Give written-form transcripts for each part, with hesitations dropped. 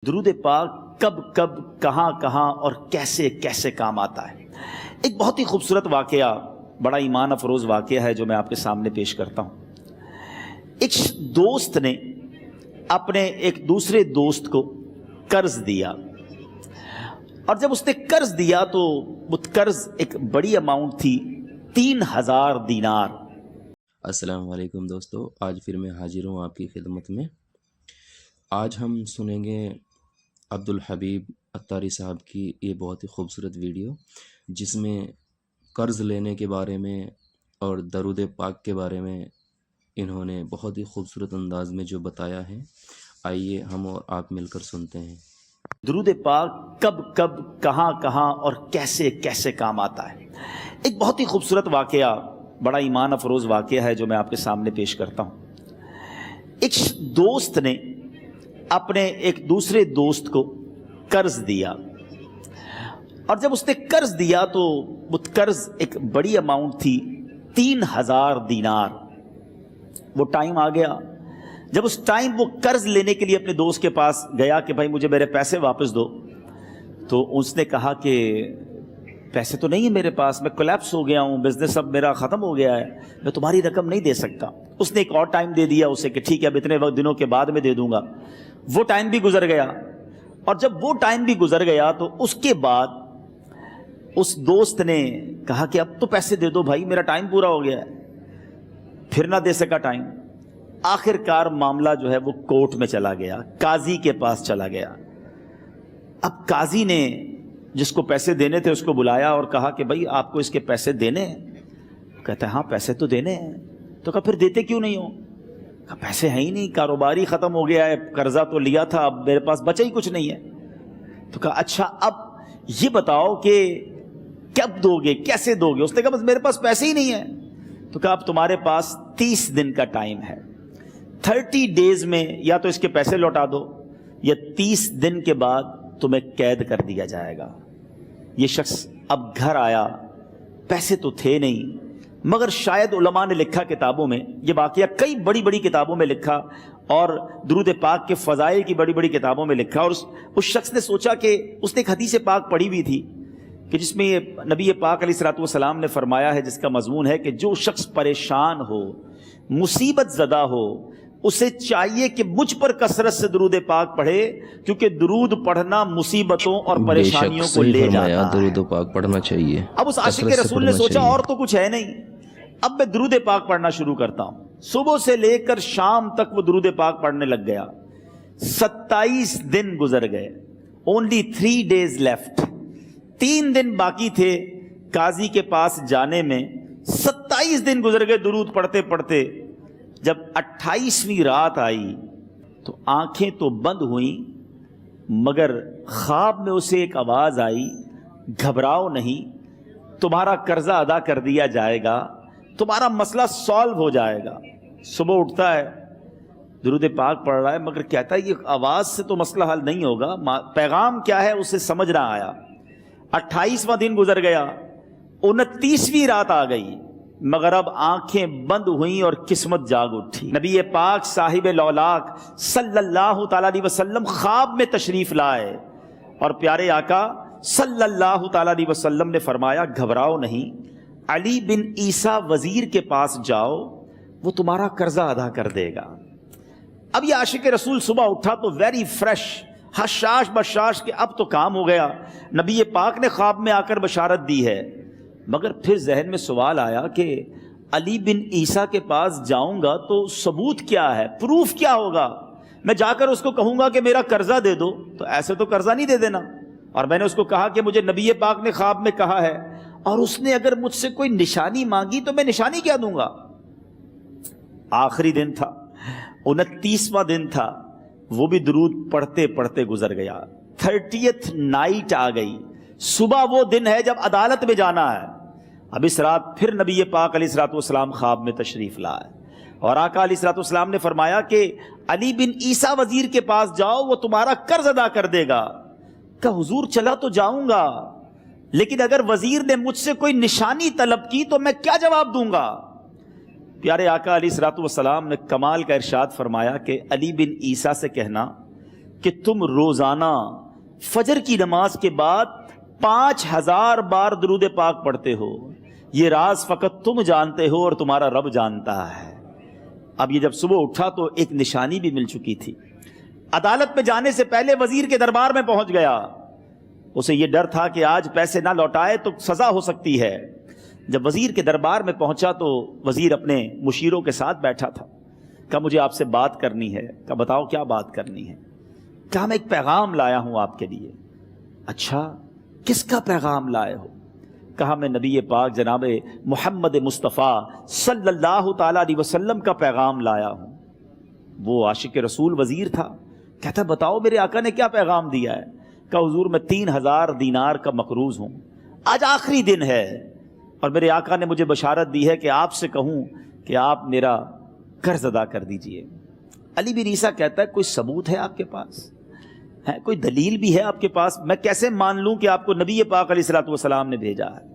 درود پاک کب کب کہاں کہاں اور کیسے کیسے کام آتا ہے۔ ایک بہت ہی خوبصورت واقعہ، بڑا ایمان افروز واقعہ ہے جو میں آپ کے سامنے پیش کرتا ہوں۔ ایک دوست نے اپنے ایک دوسرے دوست کو قرض دیا، اور جب اس نے قرض دیا تو وہ قرض ایک بڑی اماؤنٹ تھی، 3000 دینار۔ السلام علیکم دوستو، آج پھر میں حاضر ہوں آپ کی خدمت میں۔ آج ہم سنیں گے عبدالحبیب عطاری صاحب کی یہ بہت ہی خوبصورت ویڈیو، جس میں قرض لینے کے بارے میں اور درود پاک کے بارے میں انہوں نے بہت ہی خوبصورت انداز میں جو بتایا ہے۔ آئیے ہم اور آپ مل کر سنتے ہیں۔ درود پاک کب کب کہاں کہاں اور کیسے کیسے کام آتا ہے۔ ایک بہت ہی خوبصورت واقعہ، بڑا ایمان افروز واقعہ ہے جو میں آپ کے سامنے پیش کرتا ہوں۔ ایک دوست نے اپنے ایک دوسرے دوست کو قرض دیا، اور جب اس نے قرض دیا تو وہ قرض ایک بڑی اماؤنٹ تھی، 3000 دینار۔ وہ ٹائم آ گیا جب اس ٹائم وہ قرض لینے کے لیے اپنے دوست کے پاس گیا کہ بھائی مجھے میرے پیسے واپس دو، تو اس نے کہا کہ پیسے تو نہیں ہے میرے پاس، میں کولیپس ہو گیا ہوں، بزنس اب میرا ختم ہو گیا ہے، میں تمہاری رقم نہیں دے سکتا۔ اس نے ایک اور ٹائم دے دیا اسے کہ ٹھیک ہے اب اتنے وقت دنوں کے بعد میں دے دوں گا۔ وہ ٹائم بھی گزر گیا، اور جب وہ ٹائم بھی گزر گیا تو اس کے بعد اس دوست نے کہا کہ اب تو پیسے دے دو بھائی، میرا ٹائم پورا ہو گیا ہے۔ پھر نہ دے سکا ٹائم۔ آخر کار معاملہ جو ہے وہ کورٹ میں چلا گیا، قاضی کے پاس چلا گیا۔ اب قاضی نے جس کو پیسے دینے تھے اس کو بلایا اور کہا کہ بھائی آپ کو اس کے پیسے دینے ہیں؟ کہتا ہے ہاں پیسے تو دینے ہیں۔ تو کہا پھر دیتے کیوں نہیں ہو؟ کہا پیسے ہیں ہی نہیں، کاروبار ہی ختم ہو گیا ہے، قرضہ تو لیا تھا، اب میرے پاس بچا ہی کچھ نہیں ہے۔ تو کہا اچھا اب یہ بتاؤ کہ کب دو گے، کیسے دو گے؟ اس نے کہا بس میرے پاس پیسے ہی نہیں ہیں۔ تو کہا اب تمہارے پاس 30 دن کا ٹائم ہے، 30 ڈیز میں یا تو اس کے پیسے لوٹا دو یا 30 دن کے بعد تمہیں قید کر دیا جائے گا۔ یہ شخص اب گھر آیا، پیسے تو تھے نہیں، مگر شاید علماء نے لکھا کتابوں میں، یہ واقعہ کئی بڑی بڑی کتابوں میں لکھا اور درود پاک کے فضائل کی بڑی بڑی کتابوں میں لکھا، اور اس شخص نے سوچا کہ اس نے ایک حدیث پاک پڑھی ہوئی تھی کہ جس میں یہ نبی پاک علیہ الصلوۃ والسلام نے فرمایا ہے، جس کا مضمون ہے کہ جو شخص پریشان ہو، مصیبت زدہ ہو، اسے چاہیے کہ مجھ پر کثرت سے درود پاک پڑھے، کیونکہ درود پڑھنا مصیبتوں اور پریشانیوں کو لے جاتا ہے۔ درود پاک پڑھنا چاہیے۔ اب اس عاشق رسول نے سوچا اور تو کچھ ہے نہیں، اب میں درود پاک پڑھنا شروع کرتا ہوں۔ صبح سے لے کر شام تک وہ درود پاک پڑھنے لگ گیا۔ 27 دن گزر گئے، only 3 days left، 3 دن باقی تھے قاضی کے پاس جانے میں۔ 27 دن گزر گئے درود پڑھتے پڑھتے۔ جب 28ویں رات آئی تو آنکھیں تو بند ہوئیں، مگر خواب میں اسے ایک آواز آئی، گھبراؤ نہیں، تمہارا قرضہ ادا کر دیا جائے گا، تمہارا مسئلہ سالو ہو جائے گا۔ صبح اٹھتا ہے، درود پاک پڑھ رہا ہے، مگر کہتا ہے یہ آواز سے تو مسئلہ حل نہیں ہوگا، پیغام کیا ہے اسے سمجھ نہ آیا۔ 28واں دن گزر گیا، 29ویں رات آ گئی، مگر اب آنکھیں بند ہوئیں اور قسمت جاگ اٹھی۔ نبی پاک صاحب لولاک صلی اللہ تعالیٰ علیہ وسلم خواب میں تشریف لائے، اور پیارے آقا صلی اللہ تعالیٰ علیہ وسلم نے فرمایا گھبراؤ نہیں، علی بن عیسیٰ وزیر کے پاس جاؤ، وہ تمہارا قرضہ ادا کر دے گا۔ اب یہ عاشق رسول صبح اٹھا تو ویری فریش، حشاش بشاش کہ اب تو کام ہو گیا، نبی پاک نے خواب میں آ کر بشارت دی ہے۔ مگر پھر ذہن میں سوال آیا کہ علی بن عیسیٰ کے پاس جاؤں گا تو ثبوت کیا ہے، پروف کیا ہوگا؟ میں جا کر اس کو کہوں گا کہ میرا قرضہ دے دو تو ایسے تو قرضہ نہیں دے دینا، اور میں نے اس کو کہا کہ مجھے نبی پاک نے خواب میں کہا ہے، اور اس نے اگر مجھ سے کوئی نشانی مانگی تو میں نشانی کیا دوں گا؟ آخری دن تھا، 29واں دن تھا، وہ بھی درود پڑھتے پڑھتے گزر گیا۔ 30th نائٹ آ گئی، صبح وہ دن ہے جب عدالت میں جانا ہے۔ اب اس رات پھر نبی پاک علیہ الصلوۃ والسلام خواب میں تشریف لائے، اور آقا علیہ الصلوۃ والسلام نے فرمایا کہ علی بن عیسیٰ وزیر کے پاس جاؤ، وہ تمہارا قرض ادا کر دے گا۔ کہ حضور چلا تو جاؤں گا، لیکن اگر وزیر نے مجھ سے کوئی نشانی طلب کی تو میں کیا جواب دوں گا؟ پیارے آقا علیہ الصلوۃ والسلام نے کمال کا ارشاد فرمایا کہ علی بن عیسیٰ سے کہنا کہ تم روزانہ فجر کی نماز کے بعد 5000 بار درود پاک پڑھتے ہو، یہ راز فقط تم جانتے ہو اور تمہارا رب جانتا ہے۔ اب یہ جب صبح اٹھا تو ایک نشانی بھی مل چکی تھی۔ عدالت میں جانے سے پہلے وزیر کے دربار میں پہنچ گیا، اسے یہ ڈر تھا کہ آج پیسے نہ لوٹائے تو سزا ہو سکتی ہے۔ جب وزیر کے دربار میں پہنچا تو وزیر اپنے مشیروں کے ساتھ بیٹھا تھا۔ کہا مجھے آپ سے بات کرنی ہے۔ کہا بتاؤ کیا بات کرنی ہے؟ کہا میں ایک پیغام لایا ہوں آپ کے لیے۔ اچھا کس کا پیغام لائے ہو؟ کہا میں نبی پاک جناب محمد مصطفیٰ صلی اللہ تعالیٰ علیہ وسلم کا پیغام لایا ہوں۔ وہ عاشق رسول وزیر تھا، کہتا بتاؤ میرے آقا نے کیا پیغام دیا ہے؟ کہا حضور میں 3000 دینار کا مقروض ہوں، آج آخری دن ہے اور میرے آقا نے مجھے بشارت دی ہے کہ آپ سے کہوں کہ آپ میرا قرض ادا کر دیجئے۔ علی بن عیسیٰ کہتا ہے کوئی ثبوت ہے آپ کے پاس؟ ہے کوئی دلیل بھی ہے آپ کے پاس؟ میں کیسے مان لوں کہ آپ کو نبی پاک علیہ الصلوۃ والسلام نے بھیجا ہے؟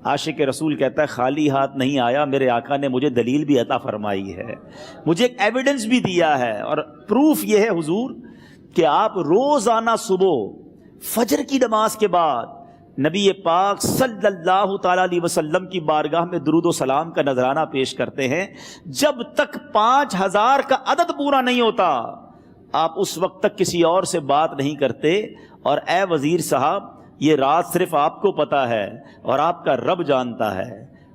عاشق رسول کہتا ہے خالی ہاتھ نہیں آیا، میرے آقا نے مجھے دلیل بھی عطا فرمائی ہے، مجھے ایک ایویڈنس بھی دیا ہے، اور پروف یہ ہے حضور کہ آپ روزانہ صبح فجر کی نماز کے بعد نبی پاک صلی اللہ تعالیٰ علیہ وسلم کی بارگاہ میں درود و سلام کا نذرانہ پیش کرتے ہیں۔ جب تک 5000 کا عدد پورا نہیں ہوتا آپ اس وقت تک کسی اور سے بات نہیں کرتے، اور اے وزیر صاحب یہ راز صرف آپ کو پتا ہے اور آپ کا رب جانتا ہے۔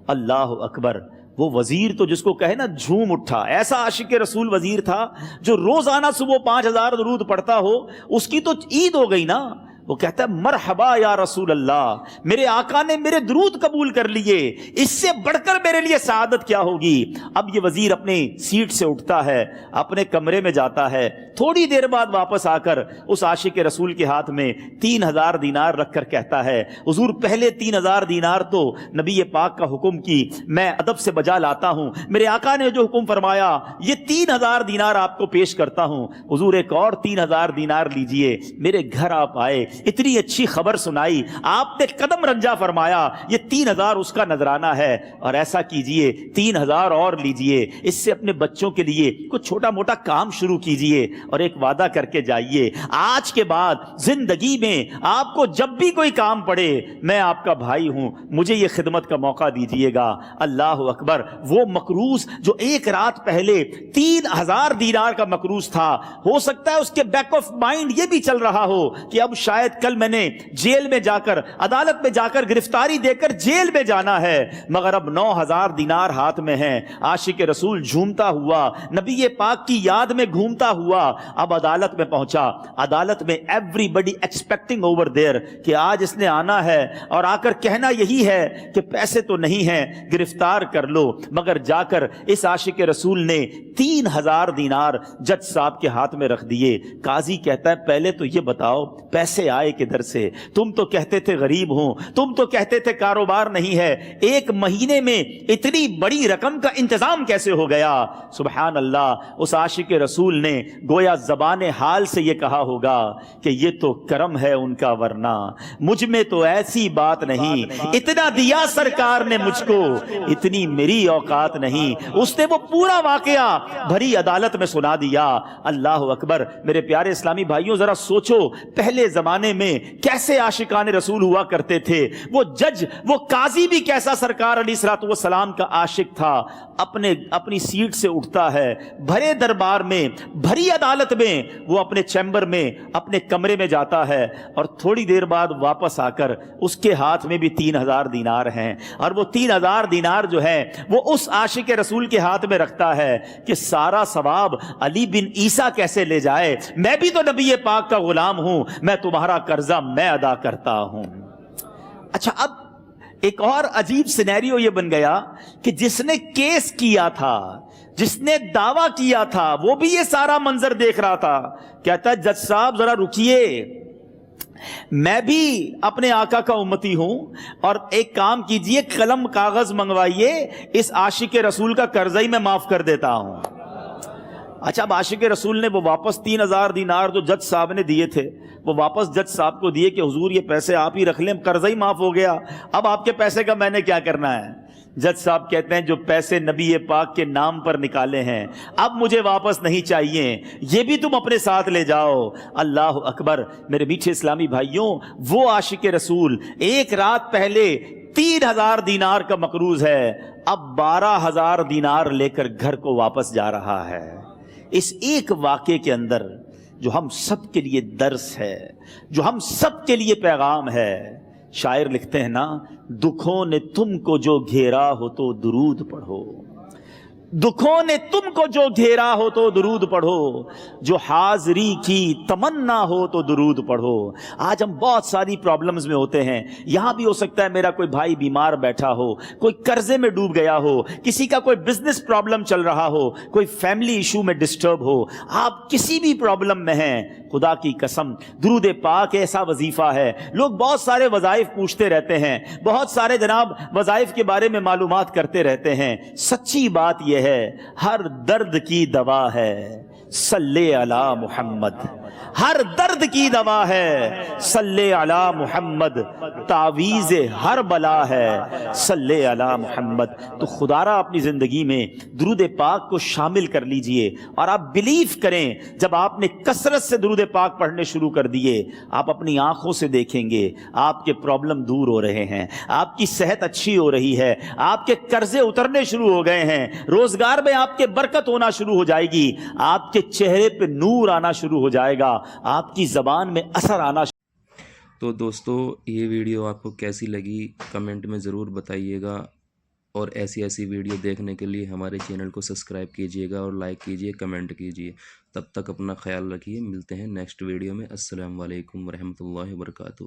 اللہ اکبر! وہ وزیر تو جس کو کہے نا جھوم اٹھا، ایسا عاشق رسول وزیر تھا جو روزانہ صبح 5000 درود پڑھتا ہو، اس کی تو عید ہو گئی نا۔ وہ کہتا ہے مرحبا یا رسول اللہ، میرے آقا نے میرے درود قبول کر لیے، اس سے بڑھ کر میرے لیے سعادت کیا ہوگی؟ اب یہ وزیر اپنی سیٹ سے اٹھتا ہے، اپنے کمرے میں جاتا ہے، تھوڑی دیر بعد واپس آ کر اس عاشق رسول کے ہاتھ میں 3000 دینار رکھ کر کہتا ہے حضور پہلے 3000 دینار تو نبی پاک کا حکم کی میں ادب سے بجا لاتا ہوں، میرے آقا نے جو حکم فرمایا یہ 3000 دینار آپ کو پیش کرتا ہوں، حضور ایک اور 3000 دینار لیجئے۔ میرے گھر آپ آئے، اتنی اچھی خبر سنائی، آپ نے قدم رنجا فرمایا، یہ 3000 اس کا نذرانہ ہے، اور ایسا کیجئے 3000 اور لیجئے، اس سے اپنے بچوں کے لیے کچھ چھوٹا موٹا کام شروع کیجئے، اور ایک وعدہ کر کے جائیے آج کے بعد زندگی میں آپ کو جب بھی کوئی کام پڑے میں آپ کا بھائی ہوں، مجھے یہ خدمت کا موقع دیجئے گا۔ اللہ اکبر! وہ مقروض جو ایک رات پہلے 3000 دینار کا مقروض تھا، ہو سکتا ہے اس کے بیک آف مائنڈ یہ بھی چل رہا ہو کہ اب شاید کل میں نے جیل میں جا کر عدالت میں جا کر گرفتاری دے کر جیل میں جانا ہے، مگر اب 9000 دینار ہاتھ میں ہیں۔ عاشق رسول جھومتا ہوا نبی پاک کی یاد میں گھومتا ہوا اب عدالت میں پہنچا۔ عدالت میں everybody expecting over there کہ آج اس نے آنا ہے اور آ کر کہنا یہی ہے کہ پیسے تو نہیں ہیں، گرفتار کر لو، مگر جا کر اس عاشق رسول نے 3000 دینار جج صاحب کے ہاتھ میں رکھ دیے۔ قاضی کہتا ہے پہلے تو یہ بتاؤ پیسے آئے کدھر سے؟ تم تو کہتے تھے غریب ہوں، تم تو کہتے تھے کاروبار نہیں ہے، ایک مہینے میں اتنی بڑی رقم کا انتظام کیسے ہو گیا؟ سبحان اللہ! اس عاشق رسول نے گویا زبان حال سے یہ کہا ہوگا کہ یہ تو کرم ہے ان کا، ورنہ مجھ میں تو ایسی بات نہیں، اتنا دیا سرکار نے مجھ کو، اتنی میری اوقات نہیں۔ اس نے وہ پورا واقعہ بھری عدالت میں سنا دیا۔ اللہ اکبر! میرے پیارے اسلامی بھائیوں ذرا سوچو پہلے زمانے میں کیسے عاشقان رسول ہوا کرتے تھے، وہ جج وہ قاضی بھی کیسا سرکار علیہ الصلوۃ والسلام کا عاشق تھا۔ اپنی سیٹ سے اٹھتا ہے، بھرے دربار میں بھری عدالت میں وہ اپنے چیمبر میں اپنے کمرے میں جاتا ہے، اور تھوڑی دیر بعد واپس آ کر اس کے ہاتھ میں بھی 3000 دینار ہیں، اور وہ 3000 دینار جو ہے وہ اس عاشق رسول کے ہاتھ میں رکھتا ہے کہ سارا ثواب علی بن عیسیٰ کیسے لے جائے، میں بھی تو نبی پاک کا غلام ہوں، میں تمہارا قرضہ میں ادا کرتا ہوں۔ اچھا اب ایک اور عجیب سینیریو یہ بن گیا کہ جس نے کیس کیا تھا، جس نے دعویٰ کیا تھا، وہ بھی یہ سارا منظر دیکھ رہا تھا۔ کہتا ہے جج صاحب ذرا رکیے، میں بھی اپنے آقا کا امتی ہوں، اور ایک کام کیجئے قلم کاغذ منگوائیے، اس عاشق رسول کا قرضہ ہی میں معاف کر دیتا ہوں۔ اچھا اب عاشق رسول نے وہ واپس 3000 دینار جو جج صاحب نے دیے تھے وہ واپس جج صاحب کو دیے کہ حضور یہ پیسے آپ ہی رکھ لیں، قرضہ ہی معاف ہو گیا، اب آپ کے پیسے کا میں نے کیا کرنا ہے؟ جج صاحب کہتے ہیں جو پیسے نبی پاک کے نام پر نکالے ہیں اب مجھے واپس نہیں چاہیے، یہ بھی تم اپنے ساتھ لے جاؤ۔ اللہ اکبر۔ میرے میٹھے اسلامی بھائیوں، وہ عاشق رسول ایک رات پہلے 3000 دینار کا مقروض ہے، اب 12,000 دینار لے کر گھر کو واپس جا رہا ہے۔ اس ایک واقعے کے اندر جو ہم سب کے لیے درس ہے، جو ہم سب کے لیے پیغام ہے، شاعر لکھتے ہیں نا، دکھوں نے تم کو جو گھیرا ہو تو درود پڑھو، دکھوں نے تم کو جو گھیرا ہو تو درود پڑھو، جو حاضری کی تمنا ہو تو درود پڑھو۔ آج ہم بہت ساری پرابلمز میں ہوتے ہیں، یہاں بھی ہو سکتا ہے میرا کوئی بھائی بیمار بیٹھا ہو، کوئی قرضے میں ڈوب گیا ہو، کسی کا کوئی بزنس پرابلم چل رہا ہو، کوئی فیملی ایشو میں ڈسٹرب ہو، آپ کسی بھی پرابلم میں ہیں، خدا کی قسم درود پاک ایسا وظیفہ ہے۔ لوگ بہت سارے وظائف پوچھتے رہتے ہیں، بہت سارے جناب وظائف کے بارے میں معلومات کرتے رہتے ہیں، سچی بات یہ ہے ہر درد کی دوا ہے صلی علی محمد، ہر درد کی دوا ہے صلی علی محمد، تعویذ ہر بلا ہے صلی علی محمد۔ تو خدا را اپنی زندگی میں درود پاک کو شامل کر لیجئے، اور آپ بلیو کریں جب آپ نے کثرت سے درود پاک پڑھنے شروع کر دیے، آپ اپنی آنکھوں سے دیکھیں گے آپ کے پرابلم دور ہو رہے ہیں، آپ کی صحت اچھی ہو رہی ہے، آپ کے قرضے اترنے شروع ہو گئے ہیں، روزگار میں آپ کے برکت ہونا شروع ہو جائے گی، آپ کے چہرے پہ نور آنا شروع ہو جائے گا، آپ کی زبان میں اثر آنا تو دوستو یہ ویڈیو آپ کو کیسی لگی کمنٹ میں ضرور بتائیے گا، اور ایسی ویڈیو دیکھنے کے لیے ہمارے چینل کو سبسکرائب کیجئے گا اور لائک کیجئے، کمنٹ کیجئے۔ تب تک اپنا خیال رکھیے، ملتے ہیں نیکسٹ ویڈیو میں۔ السلام علیکم ورحمۃ اللہ وبرکاتہ۔